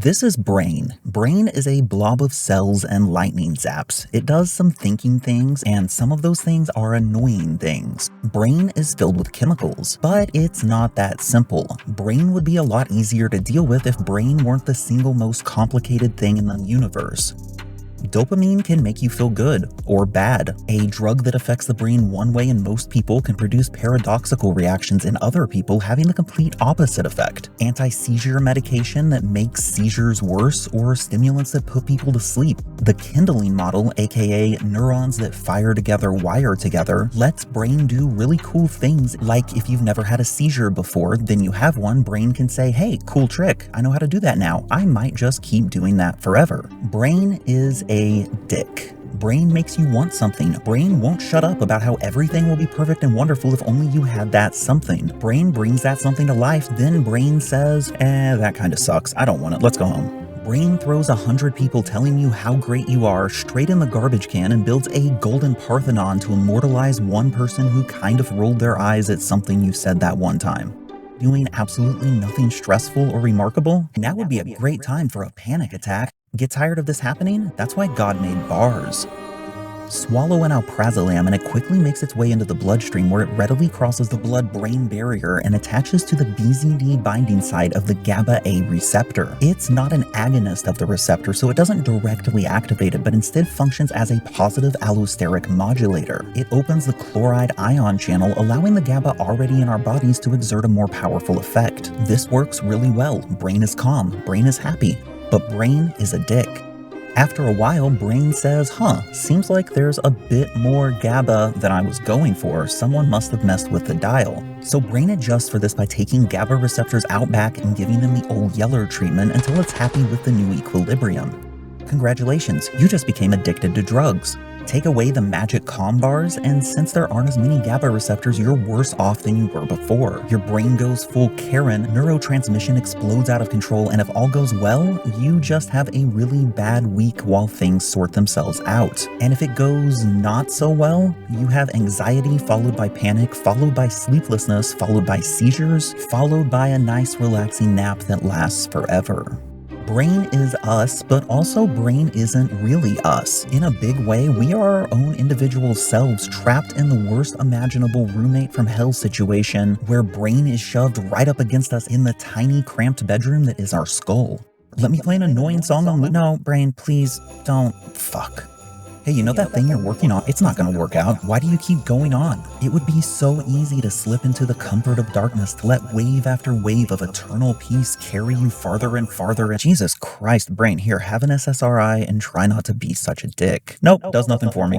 This is brain. Brain is a blob of cells and lightning zaps. It does some thinking things, and some of those things are annoying things. Brain is filled with chemicals, but it's not that simple. Brain would be a lot easier to deal with if brain weren't the single most complicated thing in the universe. Dopamine can make you feel good or bad. A drug that affects the brain one way in most people can produce paradoxical reactions in other people, having the complete opposite effect. Anti-seizure medication that makes seizures worse, or stimulants that put people to sleep. The kindling model, aka neurons that fire together wire together, lets brain do really cool things, like if you've never had a seizure before, then you have one, brain can say, hey, cool trick, I know how to do that now. I might just keep doing that forever. Brain is a dick. Brain makes you want something. Brain won't shut up about how everything will be perfect and wonderful if only you had that something. Brain brings that something to life, then brain says, that kind of sucks. I don't want it. Let's go home. Brain throws 100 people telling you how great you are straight in the garbage can and builds a golden Parthenon to immortalize one person who kind of rolled their eyes at something you said that one time. Doing absolutely nothing stressful or remarkable? Now would be a great time for a panic attack. Get tired of this happening? That's why God made bars. Swallow an alprazolam and it quickly makes its way into the bloodstream, where it readily crosses the blood-brain barrier and attaches to the BZD binding site of the GABA-A receptor. It's not an agonist of the receptor, so it doesn't directly activate it, but instead functions as a positive allosteric modulator. It opens the chloride ion channel, allowing the GABA already in our bodies to exert a more powerful effect. This works really well. Brain is calm, brain is happy, but brain is a dick. After a while, brain says, seems like there's a bit more GABA than I was going for. Someone must have messed with the dial. So brain adjusts for this by taking GABA receptors out back and giving them the old Yeller treatment until it's happy with the new equilibrium. Congratulations, you just became addicted to drugs. Take away the magic calm bars, and since there aren't as many GABA receptors, you're worse off than you were before. Your brain goes full Karen, neurotransmission explodes out of control, and if all goes well, you just have a really bad week while things sort themselves out. And if it goes not so well, you have anxiety followed by panic, followed by sleeplessness, followed by seizures, followed by a nice relaxing nap that lasts forever. Brain is us, but also brain isn't really us. In a big way, we are our own individual selves trapped in the worst imaginable roommate from hell situation, where brain is shoved right up against us in the tiny cramped bedroom that is our skull. Let me play an annoying song on loop. No, brain, please don't. Fuck. Hey, you know that thing you're working on? It's not gonna work out. Why do you keep going on? It would be so easy to slip into the comfort of darkness, to let wave after wave of eternal peace carry you farther and farther. Jesus Christ, brain, here, have an SSRI and try not to be such a dick. Nope, does nothing for me.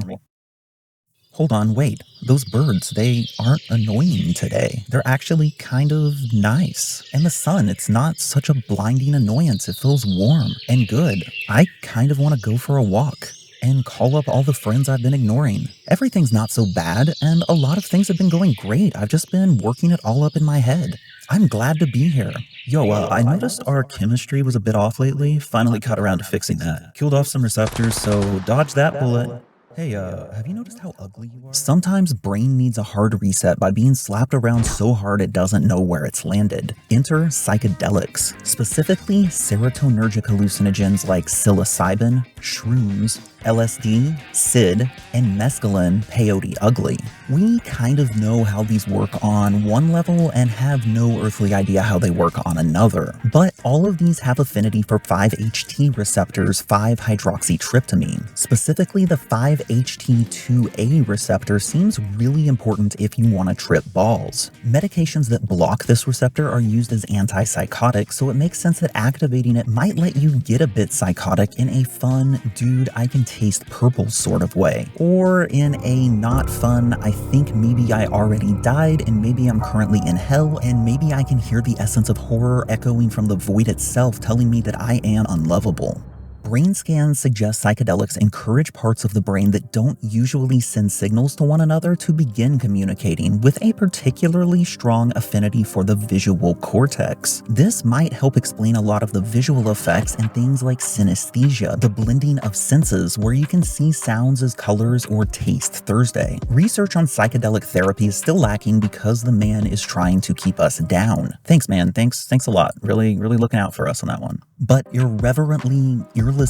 Hold on, wait. Those birds, they aren't annoying today. They're actually kind of nice. And the sun, it's not such a blinding annoyance. It feels warm and good. I kind of want to go for a walk and call up all the friends I've been ignoring. Everything's not so bad, and a lot of things have been going great. I've just been working it all up in my head. I'm glad to be here. Yo, I noticed our chemistry was a bit off lately. Finally got around to fixing that. Killed off some receptors, so dodge that bullet. Hey, have you noticed how ugly you are? Sometimes brain needs a hard reset by being slapped around so hard it doesn't know where it's landed. Enter psychedelics, specifically serotonergic hallucinogens like psilocybin, shrooms, LSD, SID, and mescaline, Peyote Ugly. We kind of know how these work on one level and have no earthly idea how they work on another. But all of these have affinity for 5-HT receptors, 5-hydroxytryptamine. Specifically, the 5-HT2A receptor seems really important if you want to trip balls. Medications that block this receptor are used as antipsychotics, so it makes sense that activating it might let you get a bit psychotic in a fun, dude, I can taste purple sort of way. Or in a not fun, I think maybe I already died and maybe I'm currently in hell and maybe I can hear the essence of horror echoing from the void itself telling me that I am unlovable. Brain scans suggest psychedelics encourage parts of the brain that don't usually send signals to one another to begin communicating, with a particularly strong affinity for the visual cortex. This might help explain a lot of the visual effects and things like synesthesia, the blending of senses where you can see sounds as colors or taste Thursday. Research on psychedelic therapy is still lacking because the man is trying to keep us down. Thanks, man. Thanks a lot. Really looking out for us on that one. But irreverently, earlessly,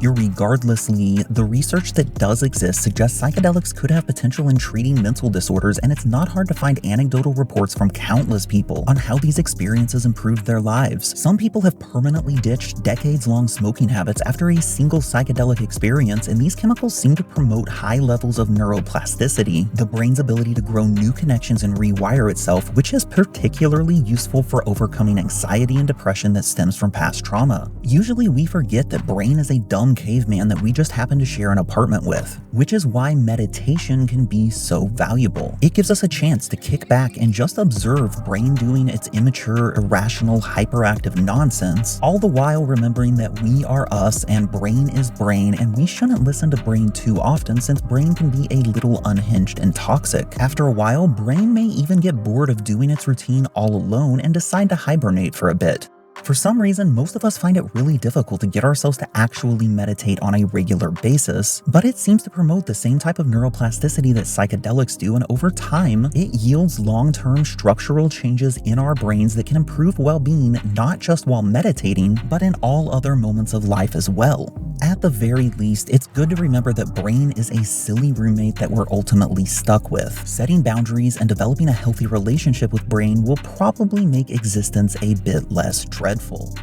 irregardlessly, the research that does exist suggests psychedelics could have potential in treating mental disorders, and it's not hard to find anecdotal reports from countless people on how these experiences improved their lives. Some people have permanently ditched decades-long smoking habits after a single psychedelic experience, and these chemicals seem to promote high levels of neuroplasticity, the brain's ability to grow new connections and rewire itself, which is particularly useful for overcoming anxiety and depression that stems from past trauma. Usually we forget that Brain is a dumb caveman that we just happen to share an apartment with, which is why meditation can be so valuable. It gives us a chance to kick back and just observe Brain doing its immature, irrational, hyperactive nonsense, all the while remembering that we are us and Brain is Brain, and we shouldn't listen to Brain too often since Brain can be a little unhinged and toxic. After a while, Brain may even get bored of doing its routine all alone and decide to hibernate for a bit. For some reason, most of us find it really difficult to get ourselves to actually meditate on a regular basis, but it seems to promote the same type of neuroplasticity that psychedelics do, and over time, it yields long-term structural changes in our brains that can improve well-being not just while meditating, but in all other moments of life as well. At the very least, it's good to remember that Brain is a silly roommate that we're ultimately stuck with. Setting boundaries and developing a healthy relationship with Brain will probably make existence a bit less dreadful.